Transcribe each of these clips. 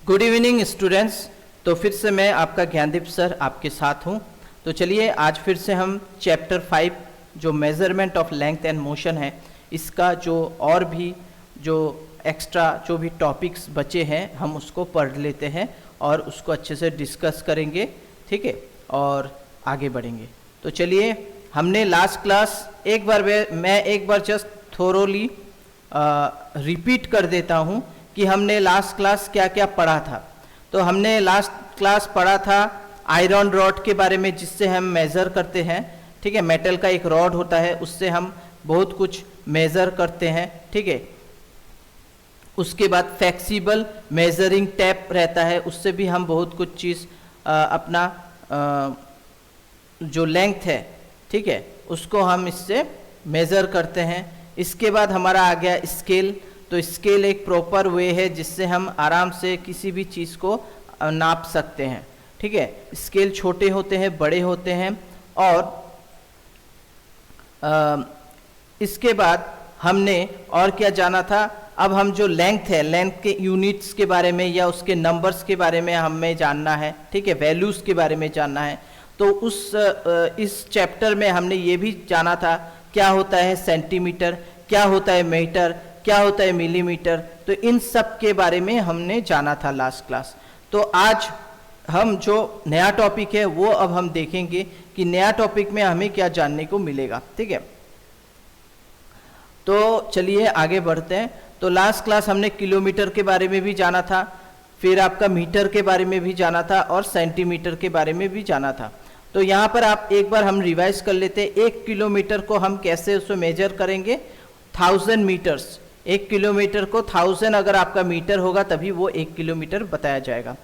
Good evening students. तो फिर से मैं आपका ज्ञानदीप सर आपके साथ हूँ। तो चलिए आज फिर से हम चैप्टर 5 जो measurement of length and motion है, इसका जो और भी जो एक्स्ट्रा जो भी टॉपिक्स बचे हैं हम उसको पढ़ लेते हैं और उसको अच्छे से डिस्कस करेंगे, ठीक है, और आगे बढ़ेंगे। तो चलिए, हमने लास्ट क्लास मैं एक बार जस्ट थोरोली रिपीट कर देता हूँ कि हमने लास्ट क्लास क्या क्या पढ़ा था। तो हमने लास्ट क्लास पढ़ा था आयरन रॉड के बारे में, जिससे हम मेज़र करते हैं, ठीक है। मेटल का एक रॉड होता है, उससे हम बहुत कुछ मेज़र करते हैं, ठीक है। उसके बाद फ्लेक्सिबल मेजरिंग टेप रहता है, उससे भी हम बहुत कुछ चीज़ अपना जो लेंथ है, ठीक है, उसको हम इससे मेज़र करते हैं। इसके बाद हमारा आ गया स्केल। तो स्केल एक प्रॉपर वे है जिससे हम आराम से किसी भी चीज़ को नाप सकते हैं, ठीक है। स्केल छोटे होते हैं, बड़े होते हैं। और इसके बाद हमने और क्या जाना था। अब हम जो लेंथ है, लेंथ के यूनिट्स के बारे में या उसके नंबर्स के बारे में हमें जानना है, ठीक है, वैल्यूज़ के बारे में जानना है। तो इस चैप्टर में हमने ये भी जाना था क्या होता है सेंटीमीटर, क्या होता है मीटर, क्या होता है मिलीमीटर। तो इन सब के बारे में हमने जाना था लास्ट क्लास। तो आज हम जो नया टॉपिक है वो अब हम देखेंगे कि नया टॉपिक में हमें क्या जानने को मिलेगा, ठीक है। तो चलिए आगे बढ़ते हैं। तो लास्ट क्लास हमने किलोमीटर के बारे में भी जाना था, फिर आपका मीटर के बारे में भी जाना था और सेंटीमीटर के बारे में भी जाना था। तो यहाँ पर आप एक बार हम रिवाइज कर लेते हैं। 1 किलोमीटर को हम कैसे उसको मेजर करेंगे, 1000 मीटर्स। 1 किलोमीटर को 1000 अगर आपका मीटर होगा तभी वो 1 किलोमीटर बताया जाएगा।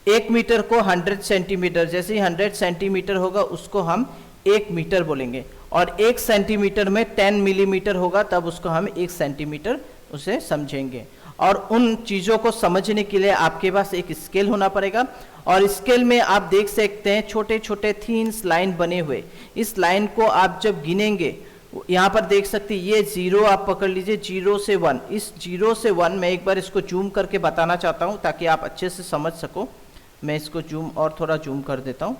1 मीटर को 100 सेंटीमीटर, जैसे ही 100 सेंटीमीटर होगा उसको हम 1 मीटर बोलेंगे। और 1 सेंटीमीटर में 10 मिलीमीटर होगा तब उसको हम 1 सेंटीमीटर उसे समझेंगे। और उन चीज़ों को समझने के लिए आपके पास एक स्केल होना पड़ेगा। और स्केल में आप देख सकते हैं छोटे छोटे थिन लाइन बने हुए। इस लाइन को आप जब गिनेंगे, यहाँ पर देख सकते हैं, ये 0 आप पकड़ लीजिए, 0 से 1। इस 0 से 1 मैं एक बार इसको जूम करके बताना चाहता हूँ ताकि आप अच्छे से समझ सको। मैं इसको जूम और थोड़ा जूम कर देता हूँ।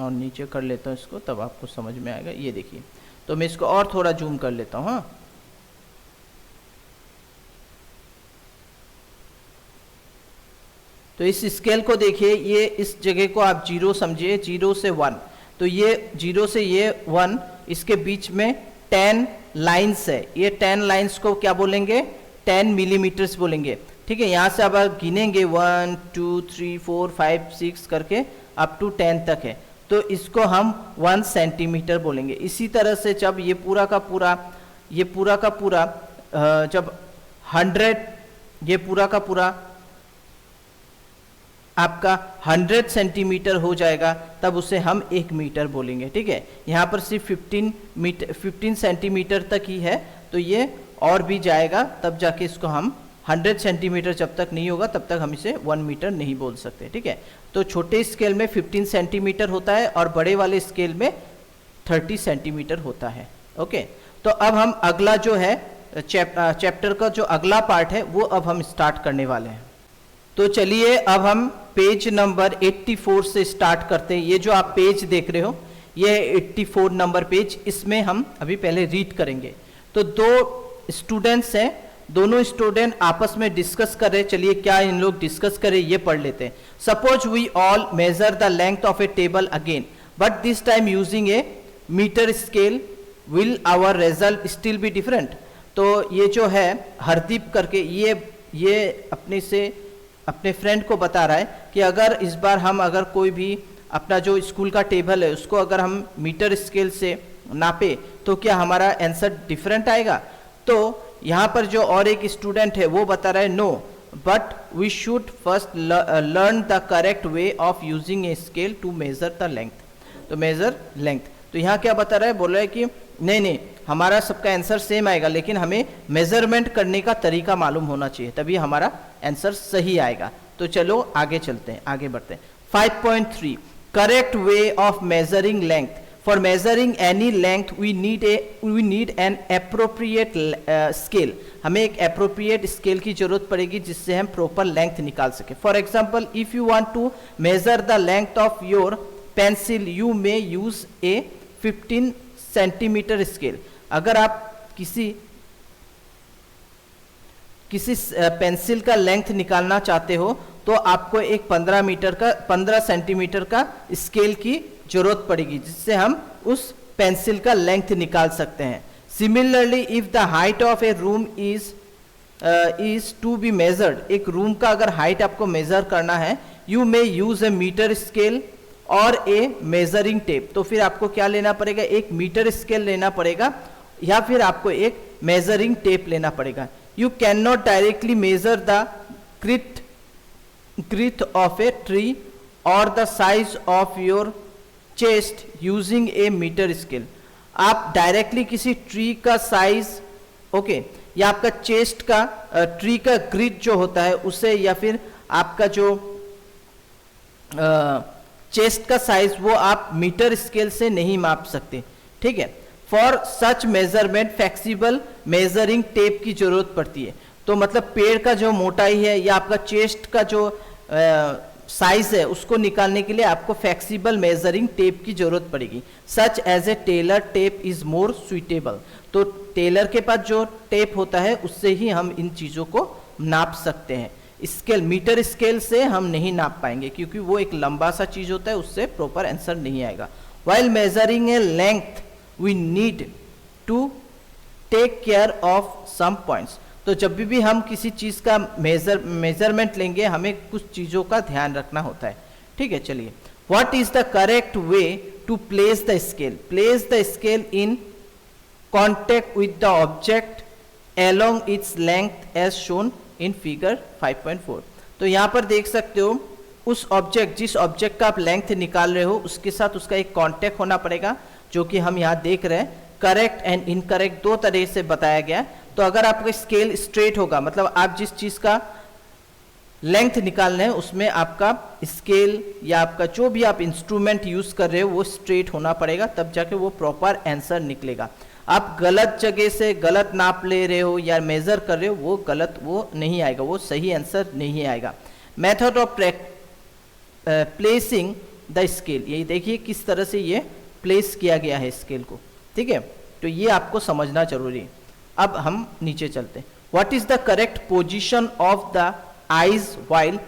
और नीचे कर लेता हूँ इसको, तब आपको समझ में आएगा। ये देखिए, तो मैं इसको और थोड़ा जूम कर लेता हूँ। हाँ, तो इस स्केल को देखिए, ये इस जगह को आप 0 समझिए, 0 से 1। तो ये 0 से ये 1, इसके बीच में 10 लाइन्स है। ये 10 लाइन्स को क्या बोलेंगे, 10 मिलीमीटर्स बोलेंगे, ठीक है। यहाँ से अब आप गिनेंगे 1 2 3 4 5 6 करके अप टू 10 तक है, तो इसको हम 1 सेंटीमीटर बोलेंगे। इसी तरह से जब ये पूरा का पूरा जब 100, ये पूरा का पूरा आपका 100 सेंटीमीटर हो जाएगा तब उसे हम 1 मीटर बोलेंगे, ठीक है। यहाँ पर सिर्फ 15 सेंटीमीटर तक ही है, तो ये और भी जाएगा, तब जाके इसको हम 100 सेंटीमीटर जब तक नहीं होगा तब तक हम इसे 1 मीटर नहीं बोल सकते, ठीक है। तो छोटे स्केल में 15 सेंटीमीटर होता है और बड़े वाले स्केल में 30 सेंटीमीटर होता है, ओके। तो अब हम अगला जो है चैप्टर का जो अगला पार्ट है वो अब हम स्टार्ट करने वाले हैं। तो चलिए अब हम पेज नंबर 84 से स्टार्ट करते हैं। ये जो आप पेज देख रहे हो, ये 84 नंबर पेज, इसमें हम अभी पहले रीड करेंगे। तो 2 स्टूडेंट्स हैं, दोनों स्टूडेंट आपस में डिस्कस कर रहे हैं। चलिए क्या इन लोग डिस्कस करें ये पढ़ लेते हैं। Suppose we all measure the length of a table again, but this time using a metre scale, will our result still be different. तो ये जो है हरदीप करके, ये अपने फ्रेंड को बता रहा है कि अगर इस बार हम अगर कोई भी अपना जो स्कूल का टेबल है उसको अगर हम मीटर स्केल से नापे तो क्या हमारा आंसर डिफरेंट आएगा। तो यहाँ पर जो और एक स्टूडेंट है वो बता रहा है no, but we should first learn the correct way of using a scale to measure the length. तो मेजर लेंथ, तो यहाँ क्या बता रहा है, बोल रहा है कि नहीं, हमारा सबका आंसर सेम आएगा, लेकिन हमें मेजरमेंट करने का तरीका मालूम होना चाहिए, तभी हमारा आंसर सही आएगा। तो चलो आगे चलते हैं, आगे बढ़ते हैं। 5.3 correct way of measuring length For measuring any length we need an appropriate scale. हमें एक appropriate scale की जरूरत पड़ेगी जिससे हम proper length निकाल सके. For example, if you want to measure the length of your pencil, you may use a 15 centimeter scale. अगर आप किसी पेंसिल का लेंथ निकालना चाहते हो तो आपको एक 15 सेंटीमीटर का स्केल की जरूरत पड़ेगी जिससे हम उस पेंसिल का लेंथ निकाल सकते हैं. Similarly if the height of a room is to be measured, एक रूम का अगर हाइट आपको मेजर करना है, you may use a metre scale और ए मेजरिंग टेप. तो फिर आपको क्या लेना पड़ेगा, एक मीटर स्केल लेना पड़ेगा या फिर आपको एक मेजरिंग टेप लेना पड़ेगा. You cannot directly measure the width of a tree or the size of your chest using a meter scale. आप डायरेक्टली किसी ट्री का साइज या आपका चेस्ट का ट्री का ग्रिड जो होता है उसे या फिर आपका जो चेस्ट का साइज वो आप मीटर स्केल से नहीं माप सकते. ठीक है. For such measurement flexible measuring tape की जरूरत पड़ती है. तो मतलब पेड़ का जो मोटाई है या आपका चेस्ट का जो साइज है उसको निकालने के लिए आपको फ्लेक्सिबल मेजरिंग टेप की जरूरत पड़ेगी. Such as a tailor tape is more suitable. तो टेलर के पास जो टेप होता है उससे ही हम इन चीज़ों को नाप सकते हैं. स्केल, मीटर स्केल से हम नहीं नाप पाएंगे क्योंकि वो एक लंबा सा चीज़ होता है, उससे प्रॉपर आंसर नहीं आएगा. While measuring A length we need to take care of some points. तो जब भी हम किसी चीज़ का मेजरमेंट लेंगे हमें कुछ चीज़ों का ध्यान रखना होता है. ठीक है. चलिए, what is the correct way to place the scale? Place the scale in contact with the object along its length as shown in figure 5.4. तो यहाँ पर देख सकते हो उस ऑब्जेक्ट, जिस ऑब्जेक्ट का आप लेंथ निकाल रहे हो उसके साथ उसका एक कांटेक्ट होना पड़ेगा जो कि हम यहाँ देख रहे हैं. करेक्ट एंड इनकरेक्ट दो तरह से बताया गया. तो अगर आपका स्केल स्ट्रेट होगा, मतलब आप जिस चीज़ का लेंथ निकालना है उसमें आपका स्केल या आपका जो भी आप इंस्ट्रूमेंट यूज कर रहे हो वो स्ट्रेट होना पड़ेगा, तब जाके वो प्रॉपर आंसर निकलेगा. आप गलत जगह से गलत नाप ले रहे हो या मेजर कर रहे हो वो गलत, वो नहीं आएगा, वो सही आंसर नहीं आएगा. Method of placing the scale, यही देखिए किस तरह से ये प्लेस किया गया है स्केल को. ठीक है. तो ये आपको समझना जरूरी है. अब हम नीचे चलते हैं. What is the correct position of the eyes while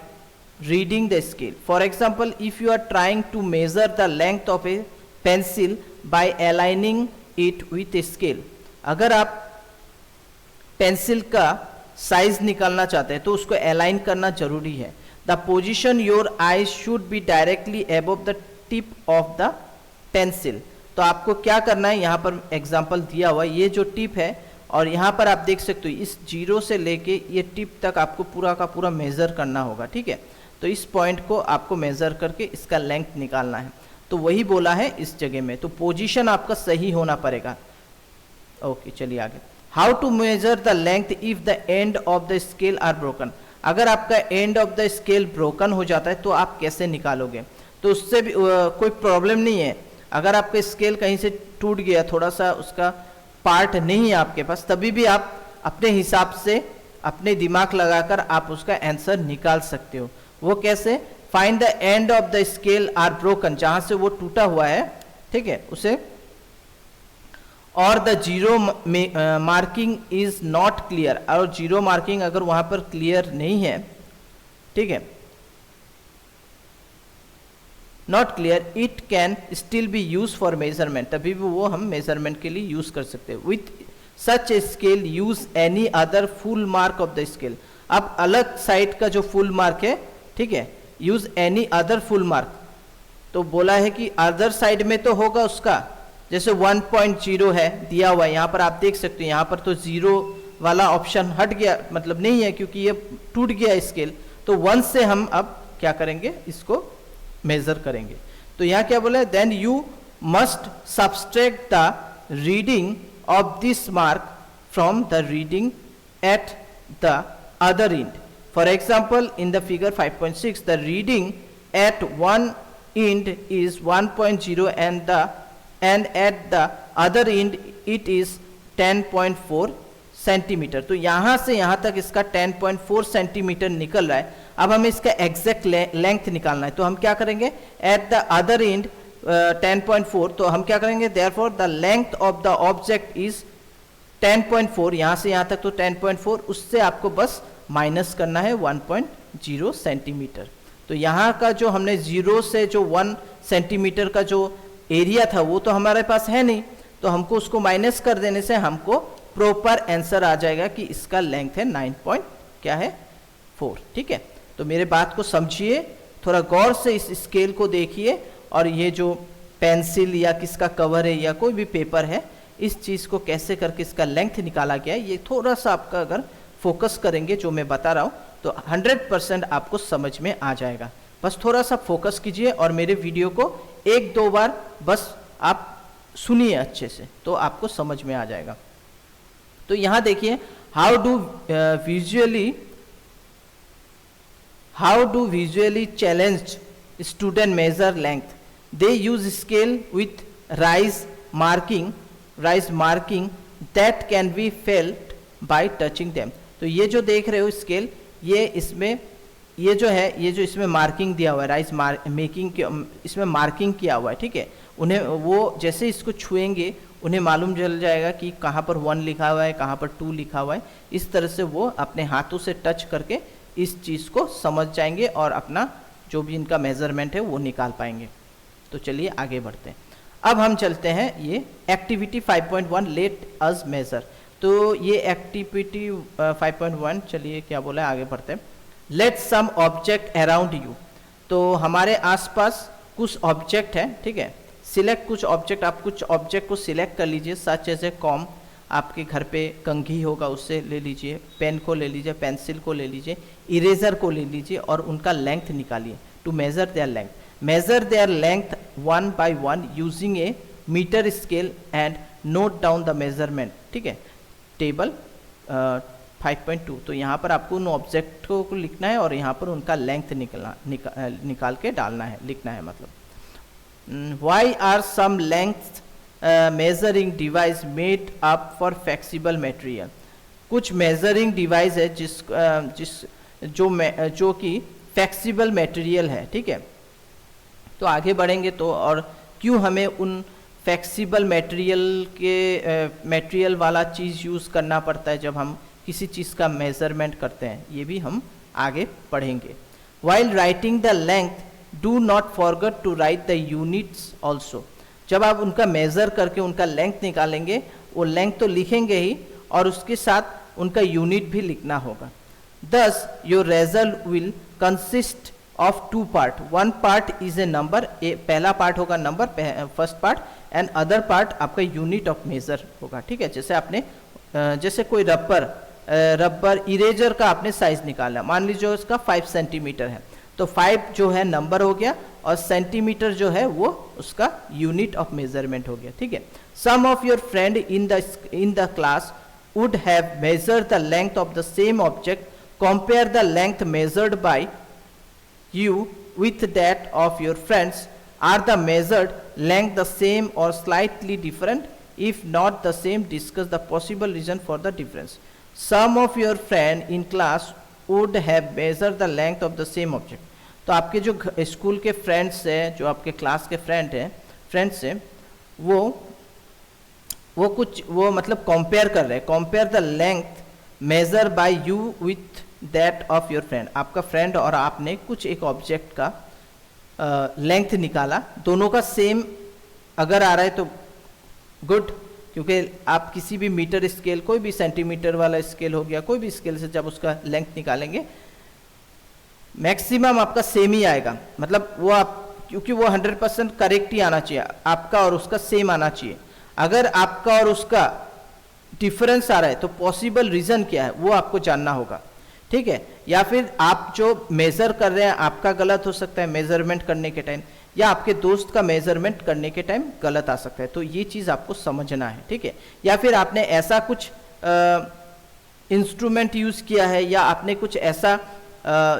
reading the scale? For example, if you are trying to measure the length of a pencil by aligning it with a scale. अगर आप pencil का size निकालना चाहते हैं तो उसको align करना जरूरी है. The position your eyes should be directly above the tip of the pencil. तो आपको क्या करना है, यहाँ पर एग्जाम्पल दिया हुआ, ये जो टिप है और यहाँ पर आप देख सकते हो इस जीरो से लेके ये टिप तक आपको पूरा का पूरा मेज़र करना होगा. ठीक है. तो इस पॉइंट को आपको मेज़र करके इसका लेंथ निकालना है. तो वही बोला है इस जगह में. तो पोजीशन आपका सही होना पड़ेगा. ओके, चलिए आगे. How to measure the length if the end of the scale are broken? अगर आपका end of the scale broken हो जाता है तो आप कैसे निकालोगे? तो उससे भी कोई प्रॉब्लम नहीं है. अगर आपका स्केल कहीं से टूट गया, थोड़ा सा उसका पार्ट नहीं है आपके पास, तभी भी आप अपने हिसाब से अपने दिमाग लगाकर आप उसका आंसर निकाल सकते हो. वो कैसे? Find the end of the scale are broken, जहां से वो टूटा हुआ है. ठीक है, उसे. और the zero marking is not clear, और जीरो मार्किंग अगर वहां पर क्लियर नहीं है, ठीक है, not clear, it can still be use for measurement, तभी भी वो हम मेजरमेंट के लिए यूज कर सकते हैं. With such a scale use any other full mark of the scale. अब अलग साइड का जो फुल मार्क है, ठीक है, use any other full mark. तो बोला है कि अदर साइड में तो होगा उसका, जैसे 1.0 है दिया हुआ है, यहाँ पर आप देख सकते हो, यहाँ पर तो जीरो वाला ऑप्शन हट गया, मतलब नहीं है क्योंकि ये टूट गया स्केल. तो 1 से हम अब क्या करेंगे, इसको मेजर करेंगे. तो यहाँ क्या बोला है, then you must subtract the reading of this mark from the reading at the other end. For example, in the figure 5.6 the reading at one end is 1.0 and the and at the other end it is 10.4 centimetre. तो यहाँ से यहाँ तक इसका 10.4 centimetre निकल रहा है। अब हमें इसका एग्जैक्ट लेंथ निकालना है, तो हम क्या करेंगे, एट द अदर एंड 10.4, तो हम क्या करेंगे, therefore the length of the object is 10.4, यहाँ से यहाँ तक तो 10.4, उससे आपको बस माइनस करना है 1.0 सेंटीमीटर। तो यहाँ का जो हमने 0 से जो 1 सेंटीमीटर का जो एरिया था वो तो हमारे पास है नहीं, तो हमको उसको माइनस कर देने से हमको प्रॉपर आंसर आ जाएगा कि इसका लेंथ है 9.4। ठीक है, तो मेरे बात को समझिए, थोड़ा गौर से इस स्केल को देखिए, और ये जो पेंसिल या किसका कवर है या कोई भी पेपर है, इस चीज़ को कैसे करके इसका लेंथ निकाला गया है, ये थोड़ा सा आपका अगर फोकस करेंगे जो मैं बता रहा हूँ तो 100% आपको समझ में आ जाएगा। बस थोड़ा सा फोकस कीजिए और मेरे वीडियो को 1-2 बार बस आप सुनिए अच्छे से, तो आपको समझ में आ जाएगा। तो यहाँ देखिए, how do visually challenged student major length, they use scale with rise marking that can be felt by touching them. तो ये जो देख रहे हो स्केल, ये जो इसमें मार्किंग दिया हुआ है, राइज इसमें मार्किंग किया हुआ है। ठीक है, उन्हें वो जैसे इसको छुएंगे उन्हें मालूम चल जाएगा कि कहाँ पर 1 लिखा हुआ है, कहाँ पर 2 लिखा हुआ है। इस तरह से वो अपने हाथों से टच करके इस चीज़ को समझ जाएंगे और अपना जो भी इनका मेजरमेंट है वो निकाल पाएंगे। तो चलिए आगे बढ़ते हैं। अब हम चलते हैं ये एक्टिविटी 5.1 लेट अस मेजर। तो ये एक्टिविटी 5.1, चलिए क्या बोला है, आगे बढ़ते हैं। Let some object around you, तो हमारे आसपास कुछ ऑब्जेक्ट है। ठीक है, सिलेक्ट कुछ ऑब्जेक्ट, आप कुछ ऑब्जेक्ट को सिलेक्ट कर लीजिए, सच एज ए कॉम, आपके घर पे कंघी होगा उससे ले लीजिए, पेन को ले लीजिए, पेंसिल को ले लीजिए, इरेजर को ले लीजिए और उनका लेंथ निकालिए। To measure their length, measure their length 1 by 1 using a meter scale and note down the measurement। ठीक है, टेबल 5.2। तो यहाँ पर आपको उन ऑब्जेक्ट को लिखना है और यहाँ पर उनका लेंथ निकाल के डालना है, लिखना है मतलब। Why are some length measuring device made up for flexible material? कुछ मेजरिंग डिवाइस है जो कि फ्लेक्सिबल मटेरियल है। ठीक है, तो आगे बढ़ेंगे तो, और क्यों हमें उन फ्लेक्सिबल मटेरियल वाला चीज़ यूज़ करना पड़ता है जब हम किसी चीज़ का मेजरमेंट करते हैं, ये भी हम आगे पढ़ेंगे। While writing the length do not forget to write the units also. जब आप उनका मेज़र करके उनका लेंथ निकालेंगे, वो लेंथ तो लिखेंगे ही और उसके साथ उनका यूनिट भी लिखना होगा। दस your result will consist of 2 part, 1 part is a number, पहला पार्ट होगा number, first part, and other part आपका यूनिट ऑफ मेजर होगा। ठीक है, जैसे आपने जैसे कोई रबर इरेजर का आपने साइज निकाला, मान लीजिए उसका 5 सेंटीमीटर है, तो 5 जो है नंबर हो गया और सेंटीमीटर जो है वो उसका यूनिट ऑफ मेजरमेंट हो गया। ठीक है, some of your friend in the class would have measured the length of the same object, compare the length measured by you with that of your friends, are the measured length the same or slightly different? If not the same, discuss the possible reason for the difference. Some of your friend in class would have measured the length of the same object। तो आपके जो school के friends हैं, जो आपके class के friends हैं, वो मतलब कंपेयर कर रहे हैं, compare the length measure by you with that of your friend. आपका फ्रेंड और आपने कुछ एक ऑब्जेक्ट का लेंथ निकाला, दोनों का सेम अगर आ रहा है तो गुड, क्योंकि आप किसी भी मीटर स्केल, कोई भी सेंटीमीटर वाला स्केल हो गया, कोई भी स्केल से जब उसका लेंथ निकालेंगे मैक्सिमम आपका सेम ही आएगा, मतलब वो आप, क्योंकि वो 100% करेक्ट ही आना चाहिए, आपका और उसका सेम आना चाहिए। अगर आपका और उसका डिफरेंस आ रहा है तो पॉसिबल रीज़न क्या है वो आपको जानना होगा। ठीक है, या फिर आप जो मेज़र कर रहे हैं आपका गलत हो सकता है मेज़रमेंट करने के टाइम, या आपके दोस्त का मेज़रमेंट करने के टाइम गलत आ सकता है, तो ये चीज़ आपको समझना है। ठीक है, या फिर आपने ऐसा कुछ इंस्ट्रूमेंट यूज़ किया है, या आपने कुछ ऐसा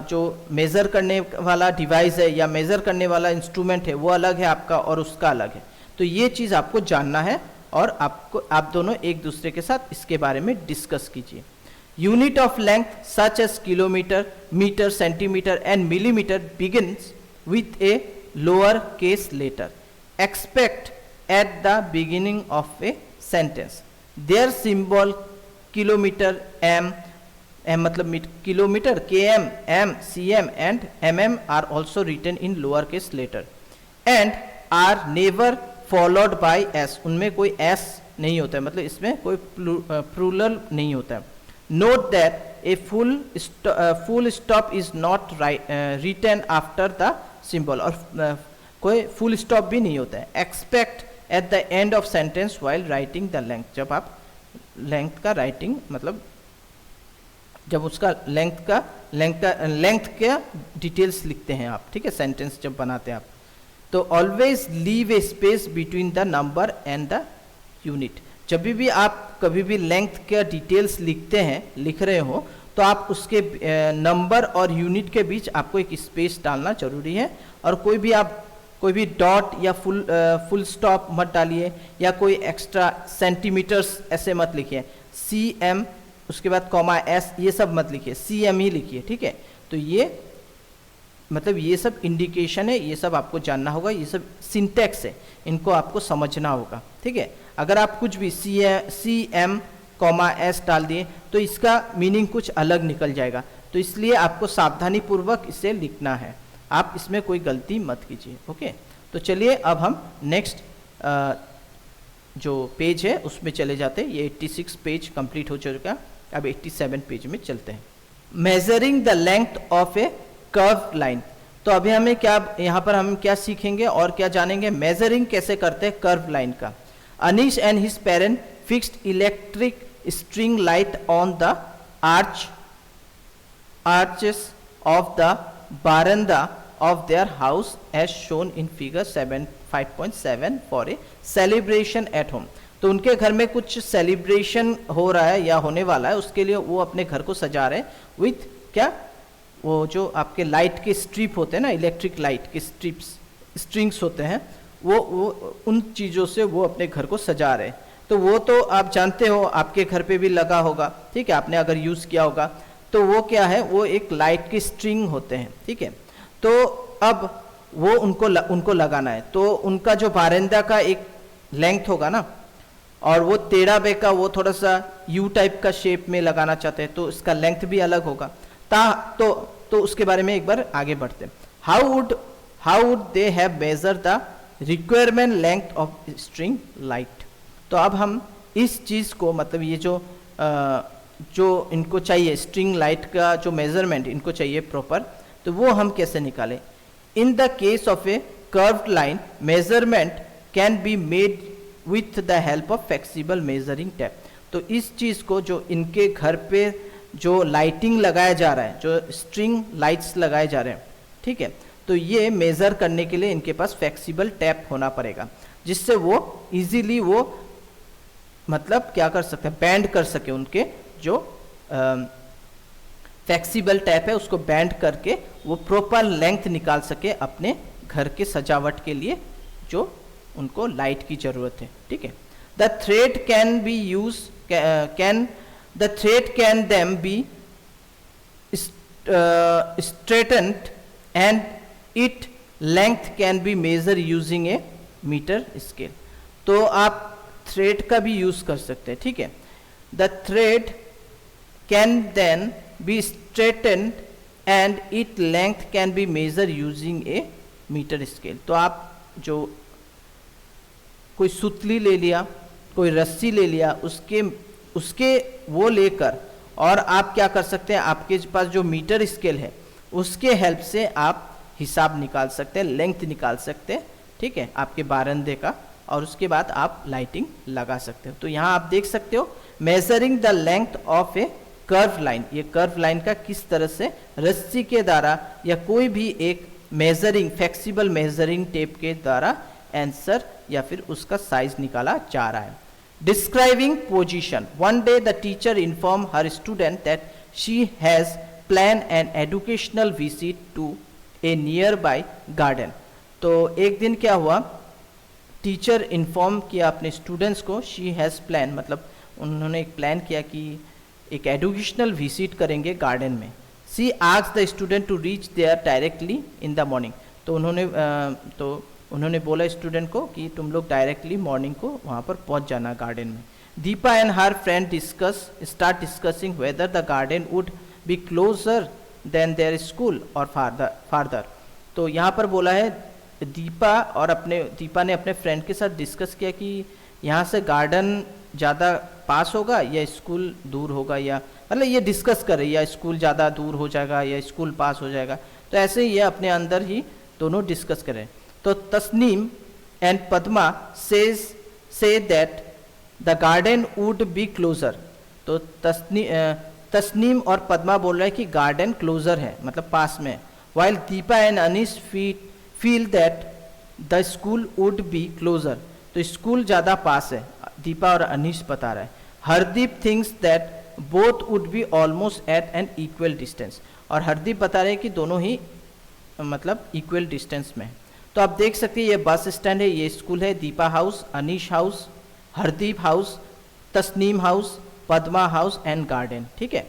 जो मेज़र करने वाला डिवाइस है या मेज़र करने वाला इंस्ट्रूमेंट है वो अलग है आपका और उसका अलग है, तो तो ये चीज़ आपको जानना है और आप दोनों एक दूसरे के साथ इसके बारे में डिस्कस कीजिए। Unit of length such as kilometre, metre, centimetre and millimetre begins with a lower case letter expect at the beginning of a sentence. Their symbol kilometre, M मतलब kilometre, km, m, cm and mm are also written in lower case letter and are never followed by s। उनमें कोई s नहीं होता है, मतलब इसमें कोई plural नहीं होता है। Note that a full stop is not written after the symbol, और कोई full stop भी नहीं होता है। Expect at the end of sentence while writing the length, जब आप length का writing मतलब जब उसका लेंथ का डिटेल्स लिखते हैं आप, ठीक है, सेंटेंस जब बनाते हैं आप, तो always leave A space between the number and the unit. जब भी आप कभी भी लेंथ का डिटेल्स लिख रहे हो तो आप उसके नंबर और यूनिट के बीच आपको एक स्पेस डालना जरूरी है। और कोई भी डॉट या फुल स्टॉप मत डालिए या कोई एक्स्ट्रा सेंटीमीटर्स ऐसे मत लिखिए। cm उसके बाद कॉमा s ये सब मत लिखिए, cm ही लिखिए, ठीक है। तो ये मतलब ये सब इंडिकेशन है, ये सब आपको जानना होगा, ये सब सिंटैक्स है, इनको आपको समझना होगा, ठीक है। अगर आप कुछ भी cm कॉमा s डाल दिए तो इसका मीनिंग कुछ अलग निकल जाएगा, तो इसलिए आपको सावधानी पूर्वक इसे लिखना है, आप इसमें कोई गलती मत कीजिए। ओके, तो चलिए अब हम नेक्स्ट जो पेज है उसमें चले जाते हैं। ये 86 पेज कंप्लीट हो चुका, अब 87 पेज में चलते हैं। Measuring the length of A curve line. तो अभी हमें क्या, यहाँ पर हम क्या सीखेंगे और क्या जानेंगे, मेजरिंग कैसे करते हैं कर्व लाइन का। Anish and his parent fixed electric string light on the arches of the veranda of their house as shown in figure 5.7 for a celebration at home। तो उनके घर में कुछ सेलिब्रेशन हो रहा है या होने वाला है, उसके लिए वो अपने घर को सजा रहे हैं विथ क्या, वो जो आपके लाइट के स्ट्रिप होते हैं ना, इलेक्ट्रिक लाइट के स्ट्रिंग्स होते हैं, वो उन चीज़ों से वो अपने घर को सजा रहे हैं। तो वो तो आप जानते हो, आपके घर पे भी लगा होगा, ठीक है, आपने अगर यूज़ किया होगा। तो वो क्या है, वो एक लाइट के स्ट्रिंग होते हैं, ठीक है। तो अब वो उनको लगाना है, तो उनका जो बारंदा का एक लेंथ होगा ना, और वो टेढ़ा बेका वो थोड़ा सा यू टाइप का शेप में लगाना चाहते हैं, तो इसका लेंथ भी अलग होगा। तो उसके बारे में एक बार आगे बढ़ते हैं। How would they have measure the requirement length of string light. तो अब हम इस चीज़ को, मतलब ये जो इनको चाहिए स्ट्रिंग लाइट का जो मेजरमेंट इनको चाहिए प्रॉपर, तो वो हम कैसे निकालें। In the case of A curved line measurement can be made with the help of flexible measuring tape. तो इस चीज़ को, जो इनके घर पे जो लाइटिंग लगाया जा रहा है, जो स्ट्रिंग लाइट्स लगाए जा रहे हैं, ठीक है, तो ये मेज़र करने के लिए इनके पास फ्लेक्सिबल टैप होना पड़ेगा, जिससे वो इजीली वो मतलब क्या कर सकते हैं, बैंड कर सके, उनके जो फ्लेक्सिबल टैप है उसको बैंड करके वो प्रॉपर लेंथ निकाल सके अपने घर के सजावट के लिए जो उनको लाइट की ज़रूरत है, ठीक है। The thread can be use the thread can then be straightened and its length can be measured using a meter scale। तो आप थ्रेड का भी यूज कर सकते हैं, ठीक है। the thread can then be straightened and its length can be measured using a meter scale। तो आप जो कोई सुतली ले लिया, कोई रस्सी ले लिया, उसके वो लेकर, और आप क्या कर सकते हैं, आपके पास जो मीटर स्केल है उसके हेल्प से आप हिसाब निकाल सकते हैं, लेंथ निकाल सकते हैं, ठीक है, आपके बारंदे का, और उसके बाद आप लाइटिंग लगा सकते हो। तो यहाँ आप देख सकते हो measuring the length of A curve line. ये कर्व लाइन का किस तरह से रस्सी के द्वारा या कोई भी एक मेजरिंग फ्लेक्सिबल मेजरिंग टेप के द्वारा आंसर या फिर उसका साइज निकाला जा रहा है। Describing position. One day the teacher informed her student that she has planned an educational visit to a nearby garden। तो एक दिन क्या हुआ, टीचर इन्फॉर्म किया अपने स्टूडेंट्स को, शी हैज़ प्लान, मतलब उन्होंने एक प्लान किया कि एक एजुकेशनल विजिट करेंगे गार्डन में। She asked the student to reach there directly in the morning, तो उन्होंने बोला स्टूडेंट को कि तुम लोग डायरेक्टली मॉर्निंग को वहाँ पर पहुँच जाना गार्डन में। Deepa and her friend start discussing whether the garden would be closer than their school और फार्दर। तो यहाँ पर बोला है दीपा ने अपने फ्रेंड के साथ डिस्कस किया कि यहाँ से गार्डन ज़्यादा पास होगा या स्कूल दूर होगा, या मतलब ये डिस्कस करे या स्कूल ज़्यादा दूर हो जाएगा या स्कूल पास हो जाएगा। तो ऐसे ही ये अपने अंदर ही दोनों डिस्कस करें। तो Tasneem and Padma say that the garden would be closer. तो तस्नीम और पद्मा बोल रहे हैं कि गार्डन क्लोजर है, मतलब पास में। While Deepa and Anish feel that the school would be closer, तो स्कूल ज़्यादा पास है, दीपा और अनीश बता रहा है। Hardeep thinks that both would be almost at an equal distance, और हरदीप बता रहे हैं कि दोनों ही मतलब इक्वल डिस्टेंस में है। तो आप देख सकते हैं ये बस स्टैंड है, ये स्कूल है, Deepa house, Anish house, Hardeep house, Tasneem house, Padma house and garden. ठीक है,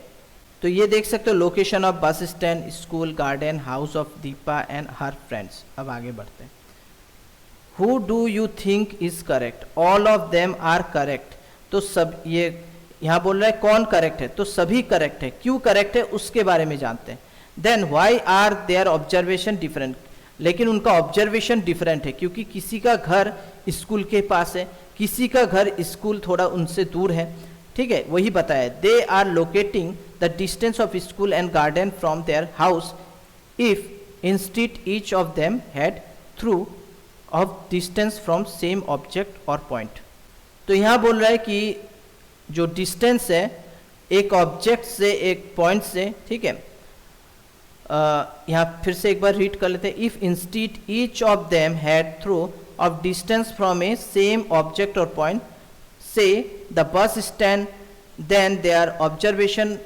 तो ये देख सकते हो location of bus stand, school, garden, house of Deepa and her friends. अब आगे बढ़ते हैं। Who do you think is correct? All of them are correct. तो सब, ये यहाँ बोल रहा है कौन करेक्ट है, तो सभी करेक्ट है। क्यों करेक्ट है उसके बारे में जानते हैं। Then why are their observation different? लेकिन उनका ऑब्जर्वेशन डिफरेंट है क्योंकि किसी का घर स्कूल के पास है, किसी का घर स्कूल थोड़ा उनसे दूर है। ठीक है, वही बताया। They are locating the distance of school and garden from their house if instead each of them had through of distance from same object और पॉइंट। तो यहाँ बोल रहा है कि जो डिस्टेंस है एक ऑब्जेक्ट से, एक पॉइंट से, ठीक है, यहाँ फिर से एक बार रीड कर लेते हैं। If instead each of them had through of distance from a same object और पॉइंट से the bus stand then their observation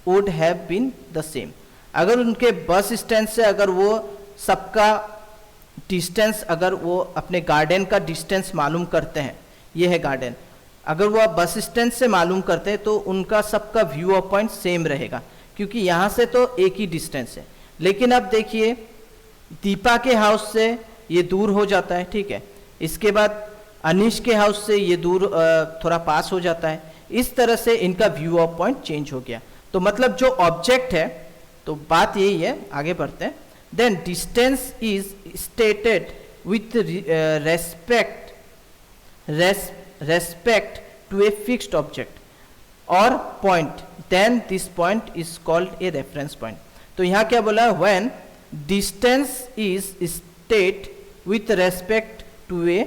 would have been the same. अगर उनके बस स्टैंड से अगर वो सबका डिस्टेंस, अगर वो अपने गार्डन का डिस्टेंस मालूम करते हैं, ये है गार्डन, अगर वो बस स्टैंड से मालूम करते हैं तो उनका सबका व्यू ऑफ पॉइंट सेम रहेगा क्योंकि यहाँ से तो एक ही डिस्टेंस है। लेकिन अब देखिए दीपा के हाउस से ये दूर हो जाता है, ठीक है, इसके बाद अनीश के हाउस से ये दूर थोड़ा पास हो जाता है। इस तरह से इनका व्यू ऑफ पॉइंट चेंज हो गया। तो मतलब जो ऑब्जेक्ट है, तो बात यही है, आगे बढ़ते हैं। Then distance is stated with respect to a fixed object और point, then this point is called a reference point. तो यहाँ क्या बोला है? When distance is state with respect to a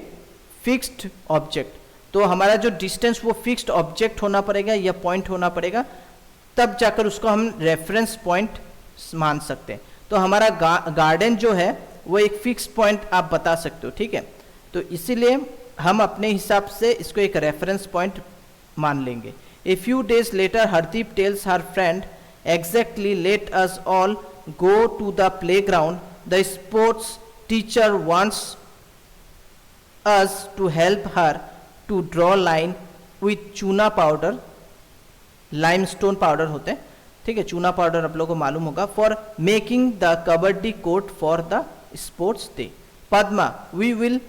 fixed object, तो हमारा जो डिस्टेंस वो फिक्स्ड ऑब्जेक्ट होना पड़ेगा या पॉइंट होना पड़ेगा, तब जाकर उसको हम रेफरेंस पॉइंट मान सकते हैं। तो हमारा गार्डन जो है वो एक फिक्स पॉइंट आप बता सकते हो, ठीक है। तो इसीलिए हम अपने हिसाब से इसको एक रेफरेंस पॉइंट मान लेंगे। A few days later Hardeep tells her friend exactly let us all go to the playground, the sports teacher wants us to help her to draw line with चूना पाउडर, लाइमस्टोन पाउडर होते हैं, ठीक है, चूना powder आप लोगों को मालूम होगा, for making the kabaddi court for the sports day. Padma, we will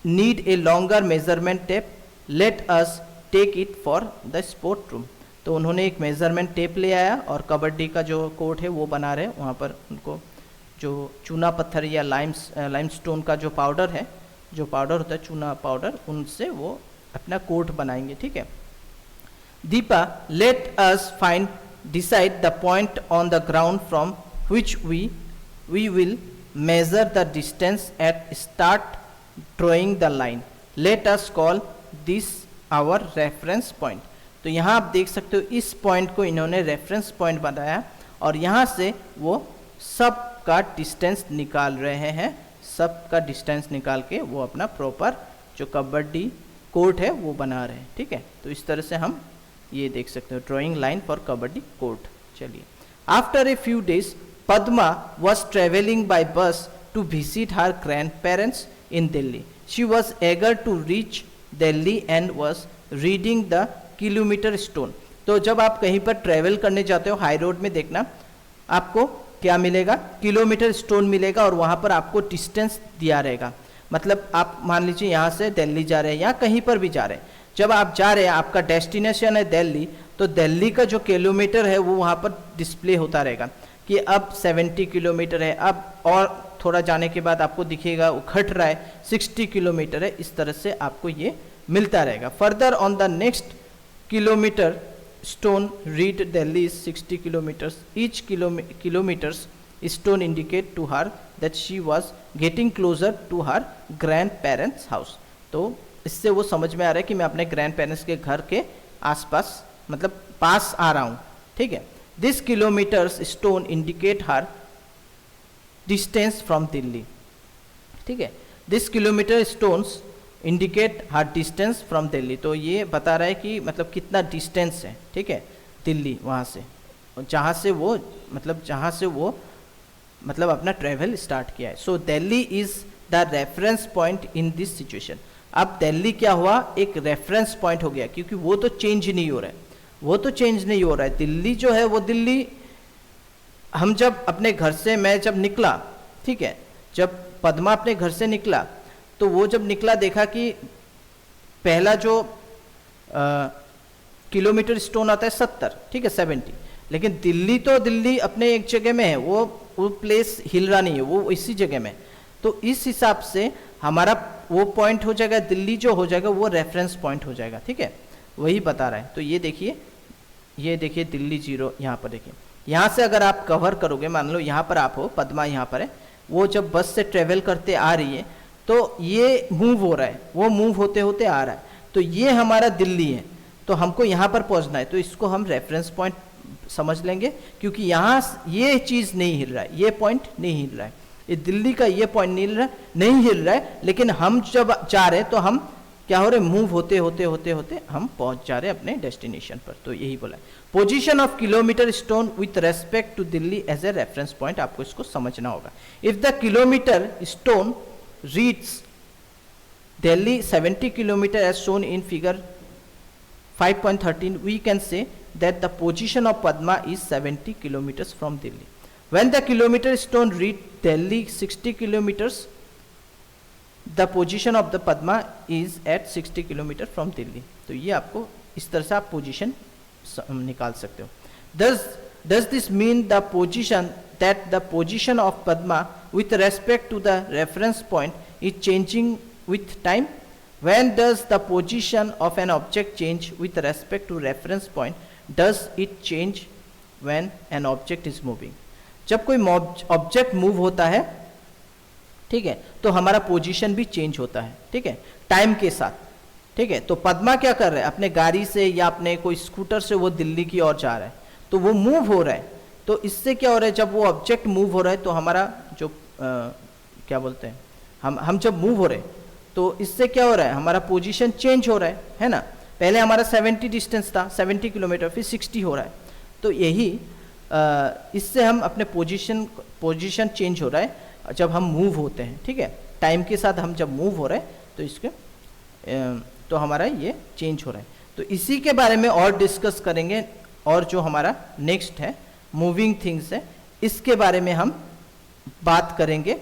need a longer measurement tape, let us take it for the sport room. तो उन्होंने एक मेजरमेंट टेप ले आया और कबड्डी का जो कोर्ट है वो बना रहे हैं, वहाँ पर उनको जो चूना पत्थर या लाइमस्टोन का जो पाउडर है, जो पाउडर होता है चूना पाउडर, उनसे वो अपना कोर्ट बनाएंगे, ठीक है। Deepa, let us find decide the point on the ground from which we will measure the distance at start drawing the line, let us call this our reference point। तो यहाँ आप देख सकते हो इस पॉइंट को इन्होंने रेफरेंस पॉइंट बनाया और यहाँ से वो सब का डिस्टेंस निकाल रहे हैं, सब का डिस्टेंस निकाल के वो अपना प्रॉपर जो कबड्डी कोर्ट है वो बना रहे हैं, ठीक है। तो इस तरह से हम ये देख सकते हो drawing line for kabaddi court. चलिए, after a few days Padma was travelling by bus to visit her grand parents in Delhi. She was eager to reach Delhi and was reading the kilometre stone. तो जब आप कहीं पर ट्रेवल करने जाते हो हाई रोड में, देखना आपको क्या मिलेगा, किलोमीटर स्टोन मिलेगा और वहाँ पर आपको डिस्टेंस दिया रहेगा। मतलब आप मान लीजिए यहाँ से दिल्ली जा रहे हैं या कहीं पर भी जा रहे हैं, जब आप जा रहे हैं आपका डेस्टिनेशन है दिल्ली, तो दिल्ली का जो किलोमीटर है वो वहाँ पर डिस्प्ले होता रहेगा कि अब 70 किलोमीटर है, अब और थोड़ा जाने के बाद आपको दिखेगा वो घट रहा है 60 किलोमीटर है। इस तरह से आपको ये मिलता रहेगा। Further on the next kilometre stone read Delhi is 60 kilometres, each kilometres stone indicate to her that she was getting closer to her grand parents house. तो इससे वो समझ में आ रहा है कि मैं अपने ग्रैंड पेरेंट्स के घर के आसपास मतलब पास आ रहा हूँ, ठीक है। This kilometres stone indicate her distance from Delhi, ठीक है। This kilometre stones indicate her distance from Delhi, तो ये बता रहा है कि मतलब कितना डिस्टेंस है, ठीक है, दिल्ली वहाँ से, जहाँ से वो मतलब अपना ट्रैवल स्टार्ट किया है। So Delhi is the reference point in this situation. अब दिल्ली क्या हुआ, एक रेफरेंस पॉइंट हो गया, क्योंकि वो तो चेंज नहीं हो रहा है, वो तो चेंज नहीं हो रहा है। दिल्ली जो है वो दिल्ली, हम जब अपने घर से, मैं जब निकला, ठीक है, जब पद्मा अपने घर से निकला, तो वो जब निकला देखा कि पहला जो किलोमीटर स्टोन आता है 70, ठीक है, 70, लेकिन दिल्ली तो दिल्ली अपने एक जगह में है, वो प्लेस हिल रहा नहीं है, वो इसी जगह में। तो इस हिसाब से हमारा वो पॉइंट हो जाएगा, दिल्ली जो हो जाएगा वो रेफरेंस पॉइंट हो जाएगा, ठीक है, वही बता रहा है। तो ये देखिए दिल्ली 0, यहाँ पर देखिए, यहाँ से अगर आप कवर करोगे, मान लो यहाँ पर आप हो, पद्मा यहाँ पर है, वो जब बस से ट्रेवल करते आ रही है तो ये मूव हो रहा है, वो मूव होते होते आ रहा है, तो ये हमारा दिल्ली है, तो हमको यहाँ पर पहुँचना है, तो इसको हम रेफरेंस पॉइंट समझ लेंगे, क्योंकि यहाँ ये चीज़ नहीं हिल रहा है, ये पॉइंट नहीं हिल रहा है, ये दिल्ली का ये पॉइंट नहीं हिल रहा है, लेकिन हम जब जा रहे हैं तो हम क्या हो रहे, मूव होते होते होते होते हम पहुंच जा रहे हैं अपने डेस्टिनेशन पर। तो यही बोला है, position of kilometre stone with respect to Delhi as a reference point, आपको इसको समझना होगा। If the kilometre stone reads Delhi 70 kilometre as shown in figure 5.13, we can say that the position of Padma is 70 kilometers from Delhi. When the kilometer stone reach Delhi 60 kilometers, the position of the Padma is at 60 kilometers from Delhi. तो ये आपको इस तरह से आप position निकाल सकते हो। Does this mean the position that the position of Padma with respect to the reference point is changing with time? When does the position of an object change with respect to reference point? Does it change when an object is moving? जब कोई object move होता है, ठीक है, तो हमारा position भी change होता है, ठीक है, टाइम के साथ, ठीक है। तो पद्मा क्या कर रहा है, अपने गाड़ी से या अपने कोई स्कूटर से वो दिल्ली की ओर जा रहा है, तो वो मूव हो रहा है। तो इससे क्या हो रहा है, जब वो ऑब्जेक्ट मूव हो रहा है तो हमारा जो क्या बोलते हैं, हम जब मूव हो रहे हैं तो इससे क्या हो रहा है, हमारा पोजीशन चेंज हो रहा है ना। पहले हमारा 70 डिस्टेंस था, 70 किलोमीटर, फिर 60 हो रहा है। तो यही इससे हम अपने पोजीशन चेंज हो रहा है जब हम मूव होते हैं, ठीक है, टाइम के साथ हम जब मूव हो रहे हैं तो इसके तो हमारा ये चेंज हो रहा है। तो इसी के बारे में और डिस्कस करेंगे, और जो हमारा नेक्स्ट है मूविंग थिंग्स है, इसके बारे में हम बात करेंगे।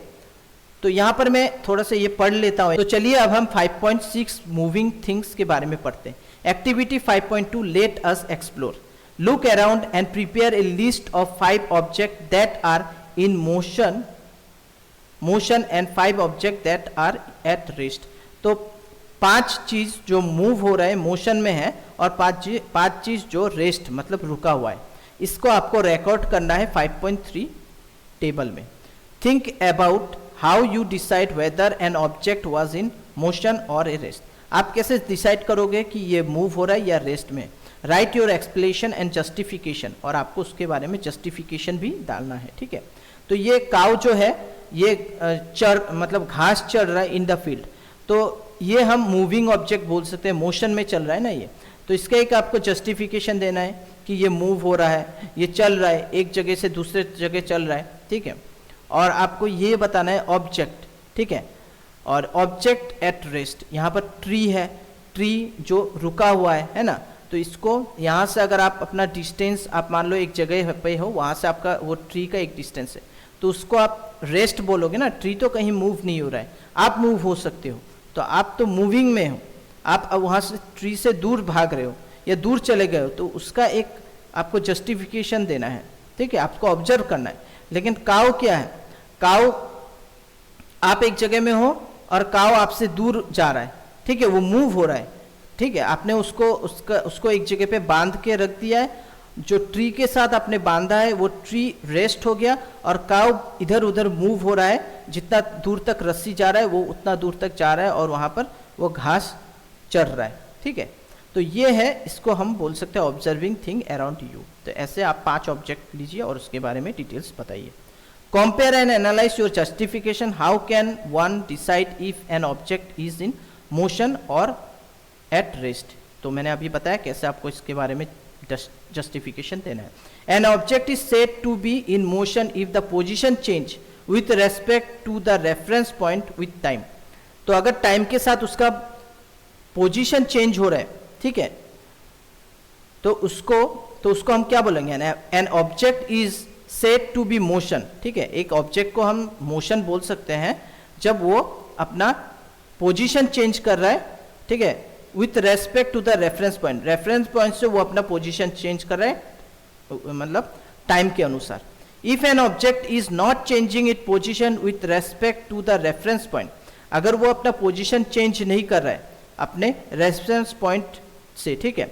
तो यहाँ पर मैं थोड़ा सा ये पढ़ लेता हूँ। तो चलिए अब हम 5.6 मूविंग थिंग्स के बारे में पढ़ते हैं। Activity 5.2 let us explore, look around and prepare a list of 5 object that are in motion and 5 object that are at rest. तो 5 चीज जो मूव हो रहा है, मोशन में है, और 5 चीज जो रेस्ट मतलब रुका हुआ है, इसको आपको रिकॉर्ड करना है 5.3 टेबल में। Think about how you decide whether an object was in motion और ए रेस्ट। आप कैसे डिसाइड करोगे कि ये मूव हो रहा है या रेस्ट में। Right your explanation and justification, और आपको उसके बारे में जस्टिफिकेशन भी डालना है, ठीक है। तो ये काउ जो है ये मतलब घास चढ़ रहा है इन द फील्ड, तो ये हम मूविंग ऑब्जेक्ट बोल सकते हैं, मोशन में चल रहा है ना ये। तो इसका एक आपको जस्टिफिकेशन देना है कि ये मूव हो रहा है, ये चल रहा है, एक जगह से दूसरे जगह चल रहा है, ठीक है। और आपको ये बताना है ऑब्जेक्ट, ठीक है, और ऑब्जेक्ट एट रेस्ट, यहाँ पर ट्री है, ट्री जो रुका हुआ है ना, तो इसको यहाँ से अगर आप अपना डिस्टेंस, आप मान लो एक जगह पे हो, वहाँ से आपका वो ट्री का एक डिस्टेंस है, तो उसको आप रेस्ट बोलोगे ना। ट्री तो कहीं मूव नहीं हो रहा है, आप मूव हो सकते हो, तो आप तो मूविंग में हो, आप अब वहाँ से ट्री से दूर भाग रहे हो या दूर चले गए हो, तो उसका एक आपको जस्टिफिकेशन देना है, ठीक है, आपको ऑब्जर्व करना है। लेकिन काऊ क्या है, काऊ आप एक जगह में हो और काऊ आपसे दूर जा रहा है, ठीक है, वो मूव हो रहा है, ठीक है, आपने उसको एक जगह पे बांध के रख दिया है, जो ट्री के साथ आपने बांधा है वो ट्री रेस्ट हो गया और काऊ इधर उधर मूव हो रहा है, जितना दूर तक रस्सी जा रहा है वो उतना दूर तक जा रहा है और वहाँ पर वो घास चर रहा है, ठीक है। तो ये है, इसको हम बोल सकते हैं ऑब्जर्विंग थिंग अराउंड यू। तो ऐसे आप 5 ऑब्जेक्ट लीजिए और उसके बारे में डिटेल्स बताइए। Compare and analyse your justification, how can one decide if an object is in motion और एट रेस्ट। तो मैंने अभी बताया कैसे आपको इसके बारे में जस्टिफिकेशन देना है। An object is said to be in motion if the position change with respect to the reference point with time. तो अगर टाइम के साथ उसका पोजीशन चेंज हो रहा है, ठीक है, तो उसको हम क्या बोलेंगे, an object is said to be motion, ठीक है। एक ऑब्जेक्ट को हम मोशन बोल सकते हैं जब वो अपना पोजीशन चेंज कर रहा है, ठीक है, with respect to the reference point, reference point से वो अपना पोजीशन चेंज कर रहा है, मतलब टाइम के अनुसार। If an object is not changing it position with respect to the reference point, अगर वो अपना पोजीशन चेंज नहीं कर रहा है अपने रेफरेंस पॉइंट से, ठीक है,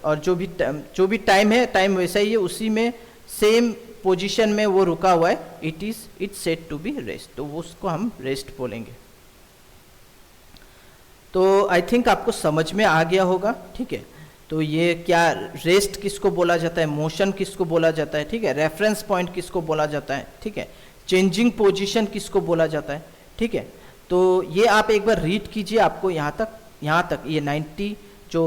और जो भी टाइम है, टाइम वैसा ही है, उसी में सेम पोजीशन में वो रुका हुआ है, it's said to be rest, तो वो उसको हम रेस्ट बोलेंगे। तो आई थिंक आपको समझ में आ गया होगा, ठीक है। तो ये क्या, रेस्ट किसको बोला जाता है, मोशन किसको बोला जाता है, ठीक है, रेफरेंस पॉइंट किसको बोला जाता है, ठीक है, चेंजिंग पोजीशन किसको बोला जाता है, ठीक है। तो ये आप एक बार रीड कीजिए, आपको यहाँ तक ये 90 जो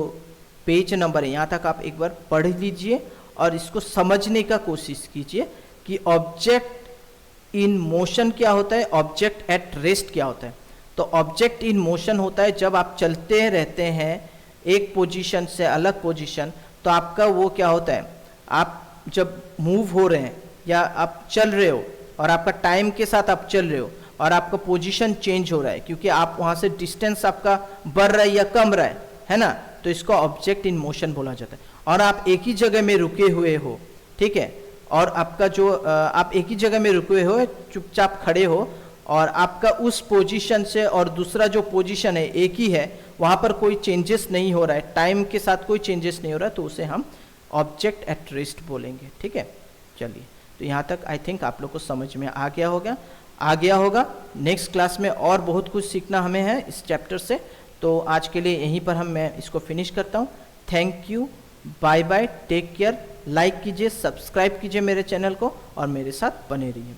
पेज नंबर है यहाँ तक आप एक बार पढ़ लीजिए और इसको समझने का कोशिश कीजिए कि ऑब्जेक्ट इन मोशन क्या होता है, ऑब्जेक्ट एट रेस्ट क्या होता है। तो ऑब्जेक्ट इन मोशन होता है जब आप चलते रहते हैं एक पोजीशन से अलग पोजीशन, तो आपका वो क्या होता है, आप जब मूव हो रहे हैं या आप चल रहे हो और आपका टाइम के साथ आप चल रहे हो और आपका पोजीशन चेंज हो रहा है, क्योंकि आप वहाँ से डिस्टेंस आपका बढ़ रहा है या कम रहा है ना, तो इसको ऑब्जेक्ट इन मोशन बोला जाता है। और आप एक ही जगह में रुके हुए हो, ठीक है, और आपका जो आप एक ही जगह में रुके हुए हो, चुपचाप खड़े हो और आपका उस पोजीशन से और दूसरा जो पोजीशन है एक ही है, वहाँ पर कोई चेंजेस नहीं हो रहा है, टाइम के साथ कोई चेंजेस नहीं हो रहा है, तो उसे हम ऑब्जेक्ट एट रेस्ट बोलेंगे, ठीक है। चलिए, तो यहाँ तक आई थिंक आप लोग को समझ में आ गया होगा। नेक्स्ट क्लास में और बहुत कुछ सीखना हमें है इस चैप्टर से, तो आज के लिए यहीं पर मैं इसको फिनिश करता हूँ। Thank you, bye bye, take care, like कीजिए, सब्सक्राइब कीजिए मेरे चैनल को और मेरे साथ बने रहिए।